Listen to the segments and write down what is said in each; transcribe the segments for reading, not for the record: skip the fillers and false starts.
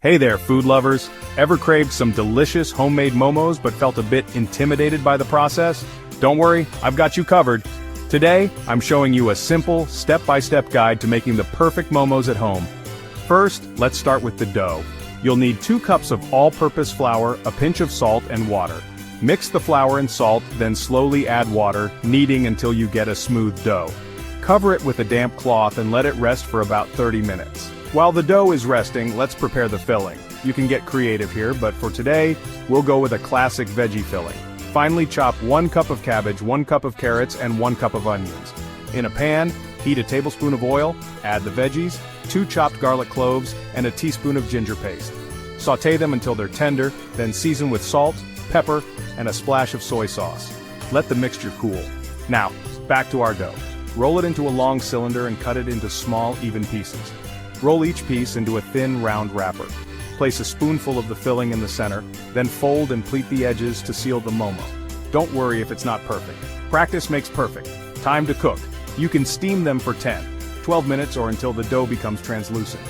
Hey there, food lovers. Ever craved some delicious homemade momos but felt a bit intimidated by the process? Don't worry, I've got you covered. Today, I'm showing you a simple, step-by-step guide to making the perfect momos at home. First, let's start with the dough. You'll need 2 cups of all-purpose flour, a pinch of salt and water. Mix the flour and salt, then slowly add water, kneading until you get a smooth dough. Cover it with a damp cloth and let it rest for about 30 minutes. While the dough is resting, let's prepare the filling. You can get creative here, but for today, we'll go with a classic veggie filling. Finely chop 1 cup of cabbage, 1 cup of carrots, and 1 cup of onions. In a pan, heat a tablespoon of oil, add the veggies, 2 chopped garlic cloves, and a teaspoon of ginger paste. Sauté them until they're tender, then season with salt, pepper, and a splash of soy sauce. Let the mixture cool. Now, back to our dough. Roll it into a long cylinder and cut it into small, even pieces. Roll each piece into a thin, round wrapper. Place a spoonful of the filling in the center, then fold and pleat the edges to seal the momo. Don't worry if it's not perfect. Practice makes perfect. Time to cook. You can steam them for 10, 12 minutes or until the dough becomes translucent.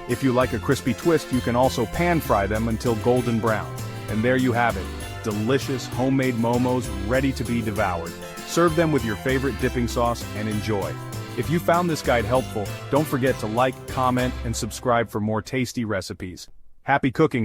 If you like a crispy twist, you can also pan fry them until golden brown. And there you have it. Delicious homemade momos ready to be devoured. Serve them with your favorite dipping sauce and enjoy. If you found this guide helpful, don't forget to like, comment, and subscribe for more tasty recipes. Happy cooking!